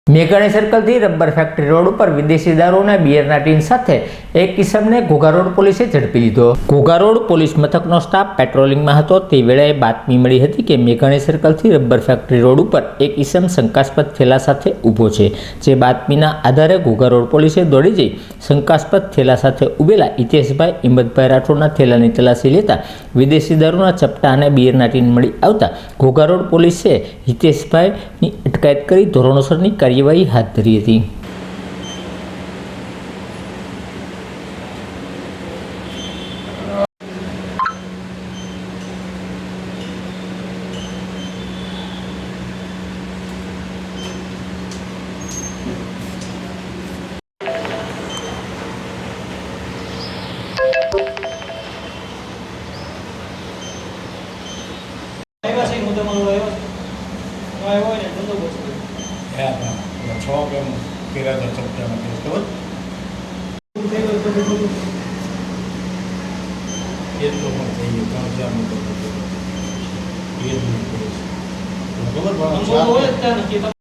મેઘાણી સર્કલથી rubber factory road ઉપર વિદેશી દારૂના બિયરના ટીન સાથે એક કિસમને ઘોઘા રોડ પોલીસે ઝડપી લીધો। ઘોઘા રોડ પોલીસ મથકનો સ્ટાફ પેટ્રોલિંગમાં હતો તે વેળાએ બાતમી મળી હતી કે મેઘાણી સર્કલથી રબર ફેક્ટરી રોડ ઉપર એક કિસમ શંકાસ્પદ થેલા સાથે ઊભો છે। જે બાતમીના આધારે ઘોઘા રોડ પોલીસે દોડી જઈ શંકાસ્પદ થેલા સાથે ઊભેલા હિતેશભાઈ હિંમતભાઈ રાઠોડના થેલાની તલાશી લેતા વિદેશી દારૂના ચપટા અને બિયરના ટીન મળી આવતા ઘોઘા રોડ પોલીસે હિતેશભાઈની અટકાયત કરી ધોરણસરની કાર્યવાહી હાથ ધરી હતી। ખબર